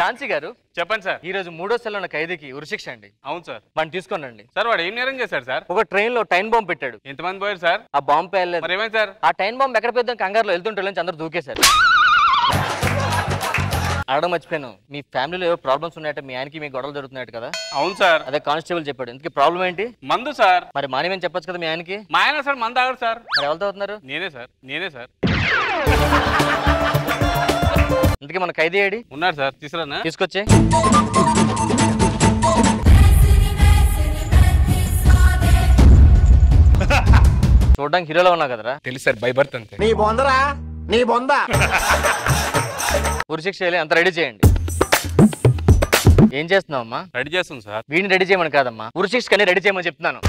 ఝాన్సీ గారు చెప్పండి సార్. ఈ రోజు 3వ సెల్లో ఉన్న ఖైదీకి ఉరిశిక్ష అండి. అవును సార్. మనం తీసుకోండి సార్ వాడు ఏం నేరం చేశాడు సార్? ఒక ట్రైన్ లో టైం బాంబ్ పెట్టాడు. ఎంతమంది పోయారు సార్? ఆ బాంబ్ పేర్లేదు. మరి ఏమైంది సార్? ఆ టైం బాంబ్ ఎక్కడ పెద్దాం కంగారులో వెళ్తుంటే అందరూ దూకేశారు. అడగడం మర్చిపోయాను, మీ ఫ్యామిలీలో ఏవో ప్రాబ్లమ్స్ ఉన్నాయట, మీ ఆయనకి మీ గొడవలు జరుగుతున్నాయట కదా? అవును సార్. అదే కానిస్టేబుల్ చెప్పాడు. ఇంతకీ ప్రాబ్లం ఏంటి? మందు సార్. మరి మానేమని చెప్పొచ్చు కదా మీ ఆయనకి. మా ఆయన సార్ మందు తాగడు సార్. మరి ఎవరితో అవుతున్నారు? నేనే సార్. ఇంతకీ మన ఖైదీ ఏడి? ఉన్నారు సార్. తీసుకురానా? తీసుకొచ్చే. చూడడానికి హీరోలో ఉన్నావు కదరా? తెలుసు సార్, బై బర్త్ అంతే. నీ బొందరా నీ బొంద. ఉరిశిక్ష అంత రెడీ చేయండి. ఏం చేస్తున్నావు అమ్మా? రెడీ చేస్తుంది సార్. వీడిని రెడీ చేయమని కాదమ్మా, ఉరిశిక్ష కన్నీ రెడీ చేయమని చెప్తున్నాను.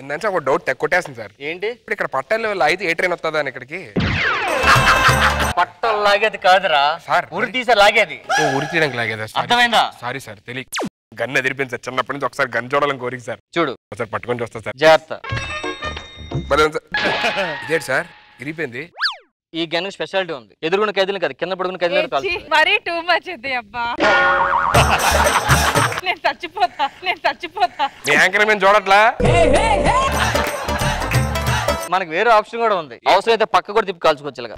ఇందంటే ఒక డౌట్ కొట్టేస్తుంది సార్. ఏంటి? ఇప్పుడు ఇక్కడ పట్టాలు అయితే ఏ ట్రైన్ వస్తుందా ఇక్కడికి? పట్టలు లాగేది కాదురా సార్, ఉరి తీసే లాగేది. ఉరి తీయడానికి లాగేదా? అర్థమైందా? సారీ సార్, తెలియ గన్ ఎదిరిపోయింది సార్. చిన్నప్పటి నుంచి ఒకసారి గన్ చూడాలని కోరిక సార్. చూడు ఒకసారి పట్టుకొని చూస్తా సార్. జాగ్రత్త. ఇదేంటి సార్ ఇరిగిపోయింది? ఈ గన్ స్పెషాలిటీ ఉంది. ఎదురుగున్న ఖైదీలు కాదు, కింద పడుకున్న ఖైదీలు కాదు. మరీ టూ మచ్ ఇది అబ్బా. నేను చచ్చిపోతా. మీ యాంకర్ మేము చూడట్లా? మనకి వేరే ఆప్షన్ కూడా ఉంది. అవసరం అయితే పక్క కూడా తిప్పి కాల్చుకోవచ్చు.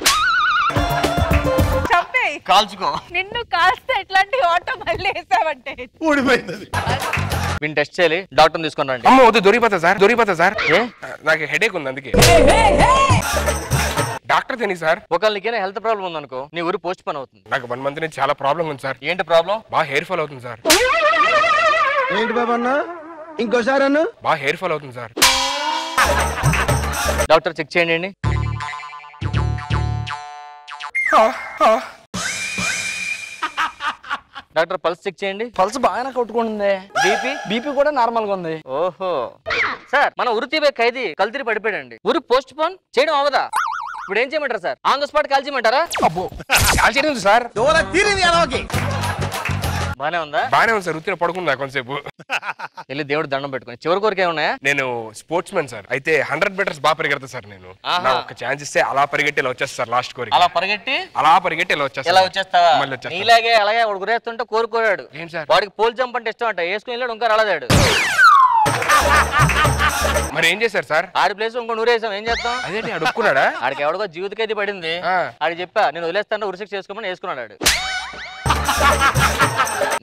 చంపే కాల్చుకో. నిన్ను కాల్స్తే ఎట్లాంటి ఆటో మళ్ళీ వేసావంటే ఊడిపోయింది. వీడిని టెస్ట్ చేయాలి. డాక్టర్ తీసుకొని రండి. అమ్మ వద్దు, దొరికిపోతా సార్. నాకు హెడేక్ ఉంది అందుకే. డాక్టర్ తెని సార్. ఒకవేళ నీకేనా హెల్త్ ప్రాబ్లం ఉందనుకో, నీ ఊరు పోస్ట్ పని అవుతుంది. నాకు 1 మంత్ నుంచి చాలా ప్రాబ్లం ఉంది సార్. ఏంటి ప్రాబ్లం? బాగా హెయిర్ ఫాల్ అవుతుంది సార్. ఏంటి బాబా అన్న, ఇంకోసారి అన్న. బాగా హెయిర్ ఫాల్ అవుతుంది సార్. డాక్టర్ చెక్ చేయండి. డాక్టర్ పల్స్ చెక్ చేయండి. పల్స్ బాగానే కొట్టుకుంటుంది. బీపీ కూడా నార్మల్ గా ఉంది. ఓహో సార్, మన ఉరి తీపే ఖైదీ కల్తీరి పడిపోయాడండి. ఉరి పోస్ట్ పోన్ చేయడం అవదా? ఇప్పుడు ఏం చేయమంటారా సార్? ఆన్ ద స్పాట్ కాల్చేయమంటారా? అబ్బో కాల్చేది సార్. బానే ఉందా? బానే ఉంది సార్. వృత్తిలో పడుకుందా కొంతసేపు. వెళ్ళి దేవుడు దండం పెట్టుకుని. చివరి కోరిక ఏమున్నాయా? నేను స్పోర్ట్స్ మ్యాన్ సార్. అయితే 100 మీటర్స్ బాగా పరిగెడతా సార్. నేను నాకు ఒక ఛాన్స్ ఇస్తే అలా పరిగెట్టి ఇలా వచ్చేస్తా సార్. లాస్ట్ కోరిక అలా పరిగెట్టి ఇలా వచ్చేస్తా. ఇలా వచ్చేస్తావా? మళ్ళీ వచ్చేస్తా. నీలాగే అలాగే ఒకడు గురేస్తుంటే కోరుకోరాడు. ఏం సార్? వాడికి పోల్ జంప్ అంటే ఇష్టం అంట. వేసుకుని వెళ్ళాడు, ఇంకా రాలేదాడు. మరి ఏం చేశారు సార్? ఆడి ప్లేస్ ఇంకో నూరేసాం. ఏం చేస్తాం? అదేంటి అడుక్కున్నాడా? ఆడికి ఎవడికో జీవితకైతే పడింది. ఆడికి చెప్పా నేను వదిలేస్తాను, ఉరిశిక్ష చేసుకోమని వేసుకున్నాడు ఆడు.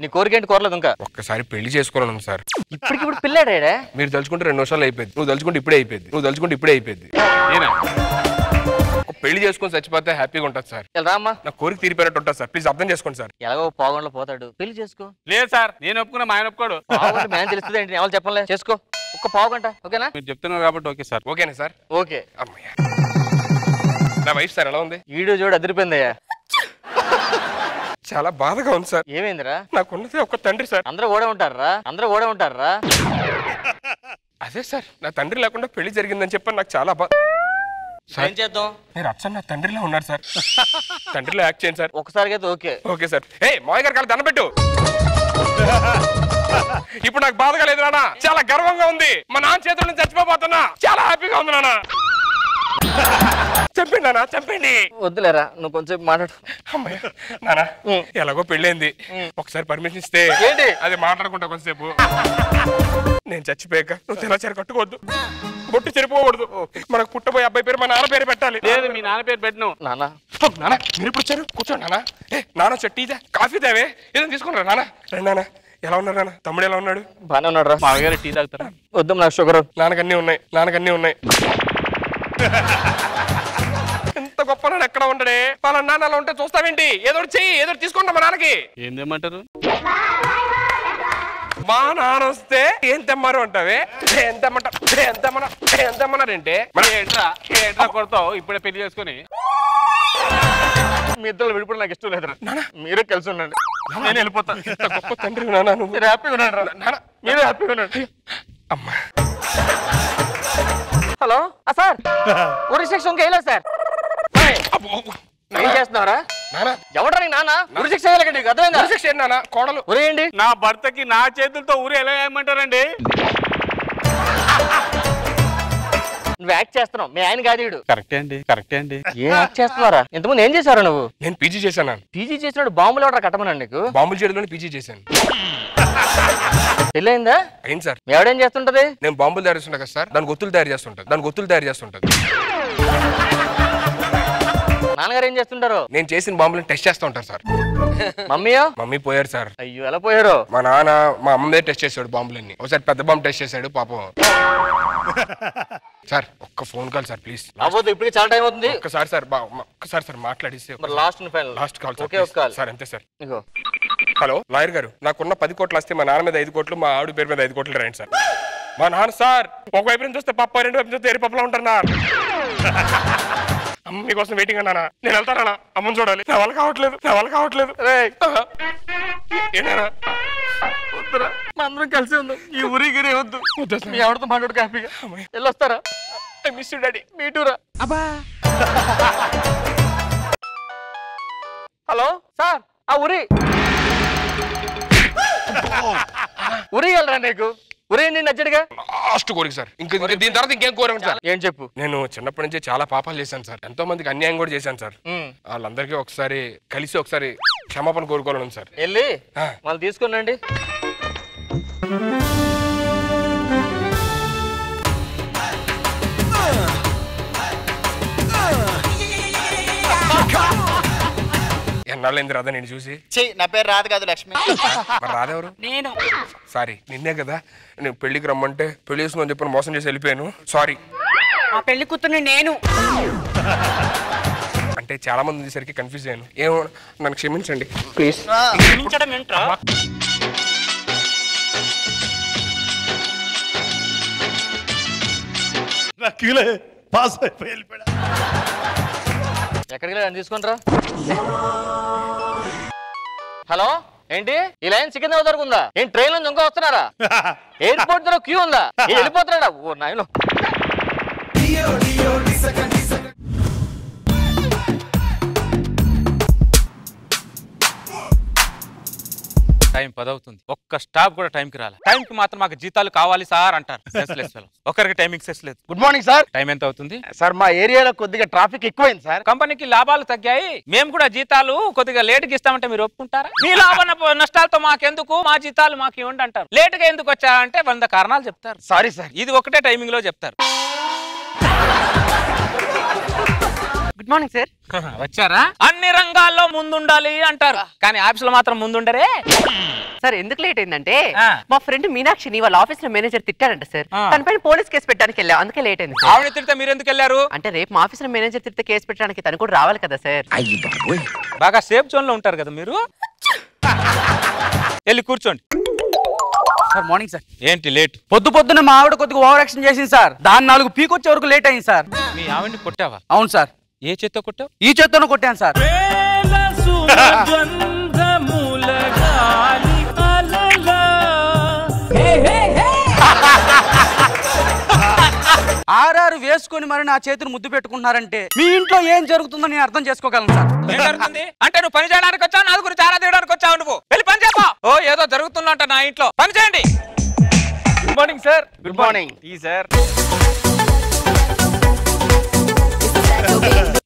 నీ కోరిక ఏంటి? కోరలేదు ఇంకా. ఒక్కసారి పెళ్లి చేసుకోవాలను సార్. ఇప్పటికిప్పుడు పిల్లాడా? మీరు తలుచుకుంటే 2 నిమిషాలు అయిపోయింది. నువ్వు తలుచుకుంటే ఇప్పుడే అయిపోయింది. నేనా పెళ్లి చేసుకొని చచ్చిపోతే హ్యాపీగా ఉంటుంది సార్. రామ్మా, నా కోరిక తీరిపోయినట్టు ఉంటుంది సార్. ప్లీజ్ అర్థం చేసుకోండి సార్. ఎలాగో పావుగంలో పోతాడు, పెళ్లి చేసుకో. లేదు సార్, నేను ఒప్పుకున్నా, మా ఆయన ఒప్పుకోడు. పావుగంట మేము తెలుస్తుంది ఏంటి? ఎవరు చెప్పలే. చేసుకో, ఒక్క పావుగంట. ఓకేనా? మీరు చెప్తున్నారు కాబట్టి ఓకే సార్. ఓకేనా సార్? ఓకే. అమ్మయ్య, నా వైఫ్ సార్ ఎలా ఉంది? వీడియో చూడు, అదిరిపోయిందయ్యా. చాలా బాధగా ఉంది సార్. ఏమైందిరా? నాకున్నది ఒక తండ్రి సార్. అందరూ ఓడే ఉంటారా? అదే సార్, నా తండ్రి లేకుండా పెళ్లి జరిగిందని చెప్పని నాకు చాలా బాధ. ఏం చేద్దాం? మీరు అచ్చం నా తండ్రిలో ఉన్నారు సార్. తండ్రిలో యాక్ట్ చేయండి సార్. ఒకసారి అయితే ఓకే. Okay sir. మావయ్య గారు కాదు, దండం పెట్టు. ఇప్పుడు నాకు బాధగా లేదు నాన్న, చాలా గర్వంగా ఉంది. మా నాన్న చేతుల నుంచి చచ్చిపోతున్నా. చాలా హ్యాపీగా ఉంది నాన్న. చంపండి నాన్న, చంపండి. వద్దులేరా, నువ్వు కొంచెం మాట్లాడు. అమ్మయ్య నాన్న, ఎలాగో పెళ్ళైంది. ఒకసారి పర్మిషన్ ఇస్తే ఏంటి? అది మాట్లాడుకుంటా కొంతసేపు. నేను చచ్చిపోయాక నువ్వు తెల్లచారు కట్టుకోవద్దు, బొట్టు చెరిపోకూడదు. మనకు పుట్టబోయే అబ్బాయి పేరు మా నాన్న పేరు పెట్టాలి. లేదు, మీ నాన్న పేరు పెట్టను. నాన్న మీరు ఇప్పుడు వచ్చారు, కూర్చోండి నాన్న. నాన్న చెట్టు ఇదే కాఫీ దేవే ఏదైనా తీసుకున్నారా నాన్న? రండి నాన్న. ఎలా ఉన్నారు నాన్న? తమ్ముడు ఎలా ఉన్నాడు? బానే ఉన్నాడు రా. మామగారు టీ తాగుతారా? వద్దాం, నాకు షుగర్. నాన్నకన్నీ ఉన్నాయి. ఎంత గొప్ప నాన్న ఎక్కడ ఉండడే. వాళ్ళ నాన్న అలా ఉంటే చూస్తావేంటి? ఏదో చెయ్యి, ఏదో తీసుకుంటా మా నాన్నకి. ఏం తెమ్మంటారు? మా నాన్న వస్తే ఏం తెమ్మారు అంటావే? ఏం తెమ్మన్నారంటే మరి ఏంట్రా కొడతావు ఇప్పుడే పెళ్లి చేసుకుని? మీ ఇద్దరు విడిపోవడం నాకు ఇష్టం లేదురా. మీరే కలిసి ఉండండి, నేను వెళ్ళిపోతా. గొప్ప తండ్రి నాన్న నువ్వు. మీరు హ్యాపీగా ఉండండి నాన్న, మీరే హ్యాపీగా ఉండండి. అమ్మా, హలో సార్, ఉరిశిక్ష ఇంకా వేయలేదు సార్. ఏం చేస్తున్నారా? ఎవడరా నీ నాన్న? ఉరిశిక్ష వేయలేక నీకు అర్థమైందా? ఉరిశిక్ష ఏంటి నాన్న? కోడలు ఉరేయండి. నా భర్తకి నా చేతులతో ఊరు ఎలా వేయమంటారండి? నువ్వు యాక్ట్ చేస్తున్నావు, మీ ఆయన కాదు వీడు. కరెక్టే అండి ఏ యాక్ట్ చేస్తున్నారా? ఇంతకుముందు ఏం చేశారు నువ్వు? నేను పీజీ చేశాను. పీజీ చేసినాడు బాంబులు ఎవడ కట్టమన్నాడు నీకు? బాంబులు చేయడంలోనే పీజీ చేశాను. పెళ్ళయిందా? అయింది సార్. మీ ఎవడేం చేస్తుంటది? నేను బాంబులు తయారు చేస్తుంటా కదా సార్, దానికి ఒత్తులు తయారు చేస్తుంటది. నాన్నగారు ఏం చేస్తుంటారు? నేను చేసిన బాంబులను టెస్ట్ చేస్తూ ఉంటారు సార్. మమ్మీయో? మమ్మీ పోయారు సార్. అయ్యో ఎలా పోయారు? మా నాన్న మా అమ్మే టెస్ట్ చేశాడు బాంబులన్నీ. ఒకసారి పెద్ద బాంబు టెస్ట్ చేశాడు పాపం. సార్ ఒక్క ఫోన్ కాల్ సార్ ప్లీజ్. అవ్వదు, ఇప్పటికి చాలా టైం అవుతుంది. ఒక్కసారి సార్ మాట్లాడిస్తే. లాస్ట్ కాల్ సార్ అంతే సార్. ఇగో హలో లాయర్ గారు, నాకున్న 10 కోట్లు వస్తే మా నాన్న మీద 5 కోట్లు, మా ఆవిడ పేరు మీద 5 కోట్లు రాయండి సార్. మా నాన్న సార్ ఒకవైపు నుంచి చూస్తే పప్ప, రెండు వైపు చూస్తే ఏరి పప్పులా ఉంటారు నా. అమ్మ మీకోసం వెయిటింగ్ అన్నా. నేను వెళ్తానా? అమ్మని చూడాలి. నా వల్ల కావట్లేదు. ఏనా వద్దురా, మా అందరం కలిసి ఉందాం. ఈ ఊరిగిరి వద్దు. మీ ఆవిడతో మాట్లాడు హ్యాపీగా. వెళ్ళొస్తారా? I miss you daddy. మీటూరా. హలో సార్, ఆ ఊరి వెళ్ళరా నీకు? ఊరి నచ్చడుగా. లాస్ట్ కోరిక సార్. ఇంకా దీని తర్వాత ఇంకేం కోరిక సార్? ఏం చెప్పు. నేను చిన్నప్పటి నుంచి చాలా పాపాలు చేశాను సార్. ఎంతో మందికి అన్యాయం కూడా చేశాను సార్. వాళ్ళందరికీ ఒకసారి కలిసి క్షమాపణ కోరుకోవాలను సార్. వెళ్ళి వాళ్ళు తీసుకున్నాండి. ఎన్నాళ్ళైంది రాదా నేను చూసి? నా పేరు రాదు కాదు, లక్ష్మి. మరి రాదెవరు? నేను. సారీ, నిన్నే కదా నేను పెళ్లికి రమ్మంటే పెళ్లి చేసుకుని చెప్పి మోసం చేసి వెళ్ళిపోయాను. సారీ. ఆ పెళ్లి కూతుర్ని నేను. అంటే చాలా మంది ఉండేసరికి కన్ఫ్యూజ్ అయ్యాను. ఏమో నన్ను క్షమించండి ప్లీజ్. క్షమించడం ఏంట్రా? ఎక్కడికి తీసుకుంటారా? హలో ఏంటి ఈ లైన్ సికింద్రాబాద్ వరకు ఉందా? ఏం ట్రైన్ లో ఇంకా వస్తున్నారా? ఎయిర్పోర్ట్ దగ్గర క్యూ ఉందా? వెళ్ళిపోతున్నాడా? ఓ నాయన. టైం 10 అవుతుంది. ఒక్క స్టాప్ కూడా టైంకి రాలే. టైంకి మాత్రం మాకు జీతాలు కావాలి సార్ అంటారు. ఒకరికి టైమింగ్ సెన్స్ లేదు. Good morning sir. టైం ఎంత అవుతుంది సార్? మా ఏరియాలో కొద్దిగా ట్రాఫిక్ ఎక్కువైంది సార్. కంపెనీకి లాభాలు తగ్గాయి, మేము కూడా జీతాలు కొద్దిగా లేటుగా ఇస్తామంటే మీరు ఒప్పుకుంటారా? మీ లాభ నష్టాలతో మాకెందుకు, మా జీతాలు మాకు ఇవ్వండి అంటారు. లేటుగా ఎందుకు వచ్చారంటే 100 కారణాలు చెప్తారు. Sorry sir. ఇది ఒకటే టైమింగ్ లో చెప్తారు. Good morning sir. వచ్చారా? అన్ని రంగాల్లో ముందుండాలి అంటారు, కానీ ఆఫీస్ లో మాత్రం ముందుండరే. సార్ ఎందుకు లేట్ అయిందంటే మా ఫ్రెండ్ మీనాక్షిని వాళ్ళ ఆఫీస్ లో మేనేజర్ తిట్టారంట సార్. తన పైన పోలీస్ కేసు పెట్టడానికి వెళ్ళాం, అందుకే లేట్ అయింది. ఆవిడ తిడితే మీరు ఎందుకు వెళ్ళారు? అంటే రేపు మా ఆఫీస్ లో మేనేజర్ తిడితే కేసు పెట్టడానికి తను కూడా రావాలి కదా సార్. బాగా సేఫ్ జోన్ లో ఉంటారు కదా మీరు. వెళ్ళి కూర్చోండి. Sir morning sir. ఏంటి లేట్? పొద్దున మా ఆవిడ కొద్దిగా ఓవర్ యాక్షన్ చేసింది సార్. దాని 4 పీకొచ్చే వరకు లేట్ అయింది సార్. మీ ఆవిడని కొట్టావా? అవును సార్. ఏ చేత్తో కొట్టావు? ఈ చేత్తోనే కొట్టాను సార్. ఆర్ఆర్ వేసుకొని మరి నా చేతిని ముద్దు పెట్టుకుంటున్నారంటే మీ ఇంట్లో ఏం జరుగుతుందో నేను అర్థం చేసుకోగలను సార్. ఏం జరుగుతుంది అంటే? నువ్వు పని చేయడానికి వచ్చావు, నా గురించి ఆరా తీయడానికి వచ్చావు. నువ్వు వెళ్ళి పని చేయపో. ఓ ఏదో జరుగుతుందంట నా ఇంట్లో. పని చేయండి. Good morning sir. Good morning. Tea sir.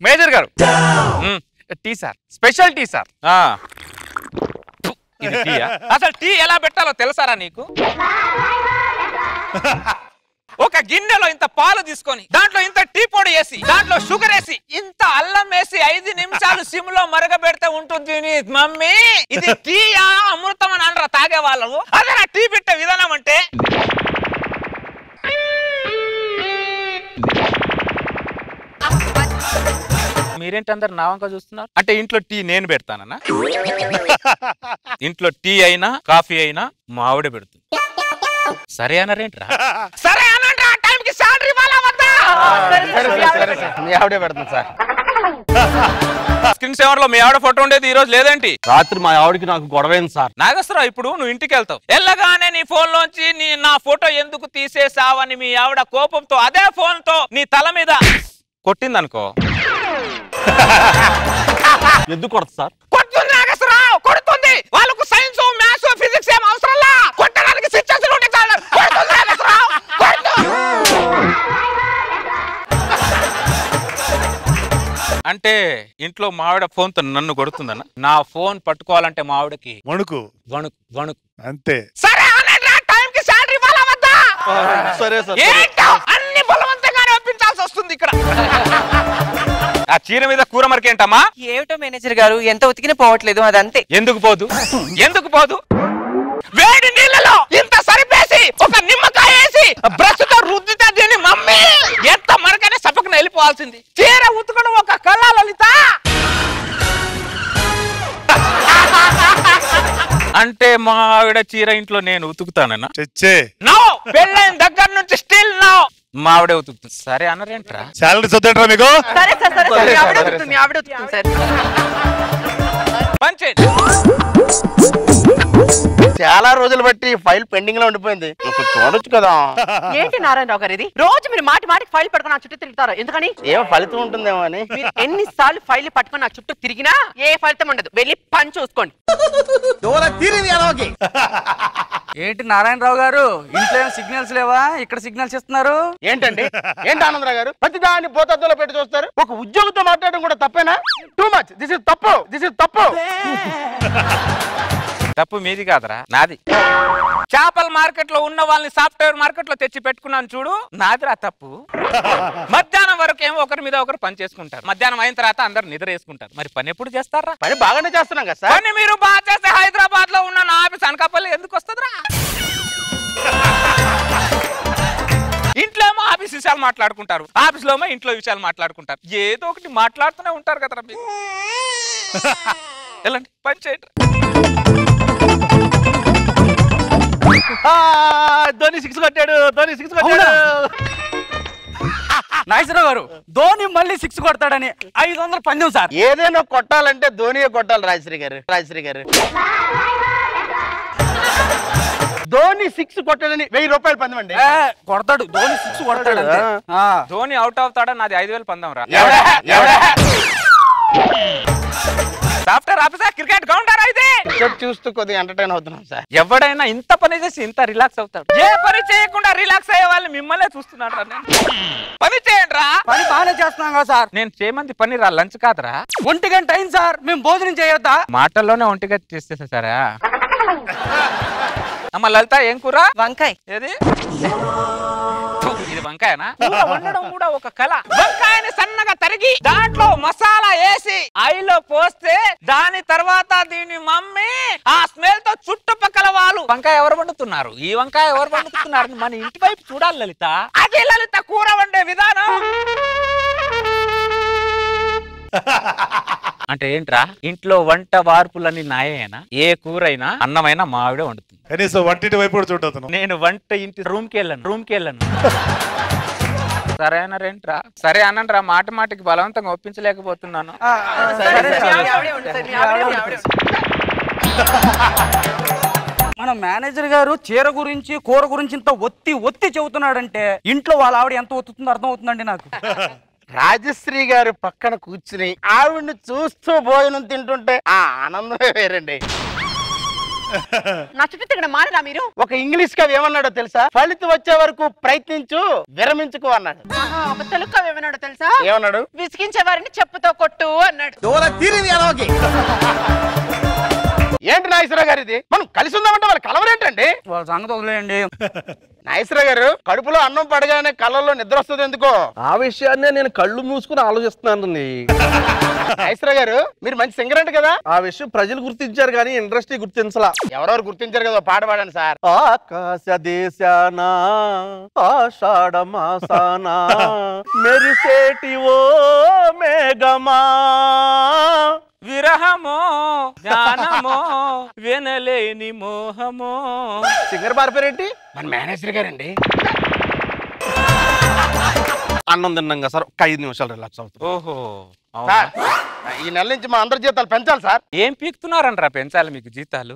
Major గారు tea sir, special tea sir. ఇది టీయా? అసలు టీ ఎలా పెట్టాలో తెలుసారా నీకు? ఒక గిన్నెలో ఇంత పాలు తీసుకొని దాంట్లో ఇంత టీ పొడి వేసి దాంట్లో షుగర్ వేసి ఇంత అల్లం వేసి 5 నిమిషాలు సిమ్ లో మరగబెడితే ఉంటుంది మమ్మీ. ఇది టీయా అమృతం అని అనరా తాగే వాళ్ళము? అదే నా టీ పెట్టే విధానం అంటే. మీరేంటి అందరు నా వంక చూస్తున్నారు? అంటే ఇంట్లో టీ నేను పెడతానన్నా? ఇంట్లో టీ అయినా కాఫీ అయినా మా ఆవిడ పెడుతుంది. సరే అన్నారేంట్రా? సరే అనండి. ఆ టైంకి సాలరీ ఇవ్వాలా వద్దా? మీ ఆవిడే పెడుతుంది సార్. స్క్రీన్ సేవర్ లో మీ ఆవిడ ఫోటో ఉండేది, ఈ రోజు లేదేంటి? రాత్రి మా ఆవిడకి నాకు గొడవైంది సార్. నాగేశ్వరరావు, ఇప్పుడు నువ్వు ఇంటికి వెళ్తావు, వెళ్ళగానే నీ ఫోన్ లోంచి నా ఫోటో ఎందుకు తీసేసావని మీ ఆవిడ కోపంతో అదే ఫోన్ తో నీ తల మీద కొట్టిందనుకో. ఎందుకు కొడతా సార్? కొడుతుంది నాగేశ్వరరావు, కొడుతుంది. వాళ్ళకు సైన్స్ మ్యాథ్స్ ఫిజిక్స్ ఏం అవసరం లా, కొట్టడానికి సిచ్యువేషన్ ఉంటే చాలు. కొడుతుంది నాగేశ్వరరావు, కొడుతుంది. ఇంట్లో మావిడ ఫోన్ తో నన్ను కొడుతుందన్న. నా ఫోన్ పట్టుకోవాలంటే మావిడకి వణుకు వణుకు వణుకు అంతే. సరే అన్నట్రా, టైంకి శాలరీ ఇవ్వాలా వద్దా? సరే సార్. ఏంటో అన్ని బలవంతంగానే ఒప్పించాల్సి వస్తుంది ఇక్కడ. ఆ చీర మీద కూర మరకేంటమ్మా? ఏమిటో మేనేజర్ గారు, ఎంత ఉతికినా పోవట్లేదు, అదంతే. ఎందుకు పోదు? ఎందుకు పోదు? వేడి నీళ్ళలో ఇంత సరిపేసి ఒక నిమ్మకాయ వేసి బ్రష్ తో రుద్దితే దీని మమ్మీ ఎంత మరకనే సపకన వెళ్ళిపోవాల్సింది. చీర ఉతుకడం ఒక కళ లలిత. అంటే మా ఆవిడ చీర ఇంట్లో నేను ఉతుకుతానన్నా? చచ్చే నో, పెళ్ళైన దగ్గర నుంచి స్టిల్ నో మా ఆవిడే ఉతుకుతుంది. సరే అనరేంట్రా? శాలరీ చదువుతారా మీకు? సరే సార్, సరే సార్, మీ ఆవిడ ఉతుకుతుంది, మీ ఆవిడ ఉతుకుతుంది సార్. మంచి చాలా రోజులు బట్టి ఫైల్ పెండింగ్ లో ఉండిపోయింది, చూడొచ్చు కదా. ఏంటి నారాయణరావు గారు ఇది? రోజు మీరు మాటి మాటికి ఫైల్ పట్టుకుని నా చుట్టూ తిరుగుతారు, ఎందుకని? ఏం ఫలితం ఉంటుందేమో అని. మీరు ఎన్నిసార్లు ఫైల్ పట్టుకుని నా చుట్టూ తిరిగినా ఏ ఫలితం ఉండదు. వెళ్ళి పని చూసుకోండి. ఏంటి నారాయణరావు గారు, ఇంట్లో ఏం సిగ్నల్స్ లేవా? ఇక్కడ సిగ్నల్స్ ఇస్తున్నారు ఏంటండి? ఏంటి ఆనందరావు గారు ప్రతి దాన్ని పోతద్దులో పెట్టి చూస్తారు? ఒక ఉద్యోగితో మాట్లాడడం కూడా తప్పేనా? Too much. దిస్ ఇస్ తప్పు, దిస్ ఇస్ తప్పు. తప్పు మీది కాదరా, నాది. చేపల మార్కెట్ లో ఉన్న వాళ్ళని సాఫ్ట్వేర్ మార్కెట్ లో తెచ్చి పెట్టుకున్నాను చూడు, నాదిరా తప్పు. మధ్యాహ్నం వరకు ఏమో ఒకరి మీద ఒకరు పని చేసుకుంటారు, మధ్యాహ్నం అయిన తర్వాత అందరు నిద్ర వేసుకుంటారు. మరి పని ఎప్పుడు చేస్తారా? పని బాగానే చేస్తున్నాం కదా సార్. పని మీరు బాగా చేస్తే హైదరాబాద్ లో ఉన్న నా ఆఫీస్ అనకాపల్లి ఎందుకు వస్తుందిరా? ఇంట్లో ఏమో ఆఫీస్ విషయాలు మాట్లాడుకుంటారు, ఆఫీస్ లో ఏమో ఇంట్లో విషయాలు మాట్లాడుకుంటారు. ఏదో ఒకటి మాట్లాడుతూనే ఉంటారు కదరా మీరు. వెళ్ళండి పని చేయండి. ధోని సిక్స్ కొట్టాడు, ధోని సిక్స్ కొట్టాడు. నాగేశ్వరరావు గారు, ధోని మళ్ళీ 6 కొడతాడని 500 పందెం సార్. ఏదైనా కొట్టాలంటే ధోనియే కొట్టాలి రాజశ్రీ గారు. రాజశ్రీ గారు ధోని 6 కొట్టాడని 1000 రూపాయలు పందెం అండి. కొడతాడు, ధోని 6 కొడతాడు అంతే. ధోని అవుట్ అవుతాడా? నాది 5000 పందం రా. సాఫ్ట్వేర్ ఆఫీసర్ క్రికెట్ కౌంటర్ అయితే క్రికెట్ చూస్తూ కొద్దిగా ఎంటర్టైన్ అవుతున్నాం సార్. ఎవడైనా ఇంత పని చేసి ఇంత రిలాక్స్ అవుతాడు? ఏ పని చేయకుండా రిలాక్స్ అయ్యే వాళ్ళు మిమ్మల్ని చూస్తున్నాడు రా. పని చేయండి రా. పని బాగానే చేస్తున్నాం కదా సార్. నేను చేయమంది పని రా, లంచ్ కాదురా. 1 గంట అయింది సార్, మేము భోజనం చేయొద్దా? మాటల్లోనే 1 గంట చేసేసా సరే. అమ్మ లలిత, ఏం కూర? వంకాయ. ఏది? ఇది వంకాయనా? కూర వండడం కూడా ఒక కళ. వంకాయని సన్నగా తరిగి దాంట్లో మసాలా వేసి ఆయిల్లో పోస్తే దాని తర్వాత దీని మమ్మీ ఆ స్మెల్ తో చుట్టుపక్కల వాళ్ళు వంకాయ ఎవరు వండుతున్నారు, ఈ వంకాయ ఎవరు వండుతున్నారు మన ఇంటి వైపు చూడాలి లలిత. అది లలిత కూర వండే విధానం. అంటే ఏంట్రా, ఇంట్లో వంట వార్పులన్నీ నాయేనా? ఏ కూరైనా అన్నమైనా మా ఆవిడే వండుతుంది. కనీసం వంటింటి వైపు కూడా చూడతాను. నేను వంట ఇంటి రూమ్ కి వెళ్ళను. సరే అన్నారేంట్రా? సరే అనండి రా, మాట మాటకి బలవంతంగా ఒప్పించలేకపోతున్నాను. మన మేనేజర్ గారు చీర గురించి కూర గురించి ఇంత ఒత్తి చెబుతున్నాడంటే ఇంట్లో వాళ్ళ ఆవిడ ఎంత ఒత్తుతుందో అర్థం అవుతుందండి నాకు. రాజశ్రీ గారు పక్కన కూర్చుని ఆవిడ్ని చూస్తూ భోజనం తింటుంటే ఆ ఆనందమే వేరండి. నా చుట్టూ తిరగడం మానరా మీరు? ఒక ఇంగ్లీష్ కవి ఏమన్నాడో తెలుసా? ఫలితం వచ్చే వరకు ప్రయత్నించు, విరమించుకో అన్నాడు. ఒక తెలుగు కవి ఏమన్నాడో తెలుసా? ఏమన్నాడు? విసిగించే వారిని చెప్పుతో కొట్టు అన్నాడు. ఏంటి నాగేశ్వరరావు గారు ఇది? మనం కలిసి ఉందామంటే వాళ్ళు కలవరేంటండి? వాళ్ళ సంగతి వదిలేయండి. నాగేశ్వరరావు గారు కడుపులో అన్నం పడగానే కళ్ళల్లో నిద్ర వస్తుంది ఎందుకో? ఆ విషయాన్నే నేను కళ్ళు మూసుకుని ఆలోచిస్తున్నాను. నాగేశ్వరరావు గారు మీరు మంచి సింగర్ అంట కదా? ఆ విషయం ప్రజలు గుర్తించారు కానీ ఇండస్ట్రీ గుర్తించలా. ఎవరెవరు గుర్తించారు కదా, పాట పాడండి సార్. ఆకాశ దేశాన ఆషాఢ మాసాన మెరిసేటి ఓ మేఘమా, విరహమో జ్ఞానమో వినలేని మోహమో. సింగర్ పారిపోయారేంటి? మన మేనేజర్ గారండి. అన్నం తిన్నాం కదా సార్, ఒక 5 నిమిషాలు రిలాక్స్ అవుతుంది. ఓహో, సార్ ఈ నెల నుంచి మా అందరి జీతాలు పెంచాలి సార్. ఏం పీకుతున్నారనరా పెంచాలి మీకు జీతాలు?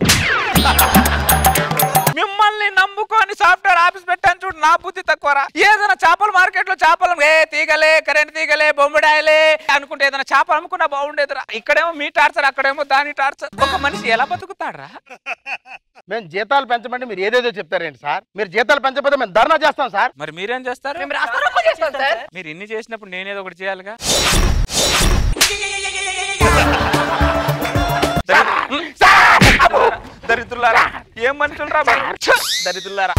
మిమ్మల్ని నమ్ముకొని సాఫ్ట్వేర్ ఆఫీస్ పెట్టాను చూడు, నా బుద్ధి తక్కువరా. ఏదైనా చేపల మార్కెట్ లో చేపలు తీగలే, కరెంట్ తీగలే, బొమ్మడాయలే అనుకుంటే ఏదైనా చేపలు అమ్ముకున్నా బాగుండేదిరా. ఇక్కడేమో మీ టార్చర్, అక్కడేమో దాని టార్చర్. ఒక మనిషి ఎలా బతుకుతాడరా? మేము జీతాలు పెంచమంటే మీరు ఏదేదో చెప్తారేంటి సార్? మీరు జీతాలు పెంచకపోతే మేము ధర్నా చేస్తాం సార్. మరి మీరేం చేస్తారు? మేము రాస్తారోకో చేస్తాం సార్. మీరు ఇన్ని చేసినప్పుడు నేనేదో ఒకటి చేయాలిగా. దరిద్రులారా ఏం మనుషులు రా దరిద్రులారా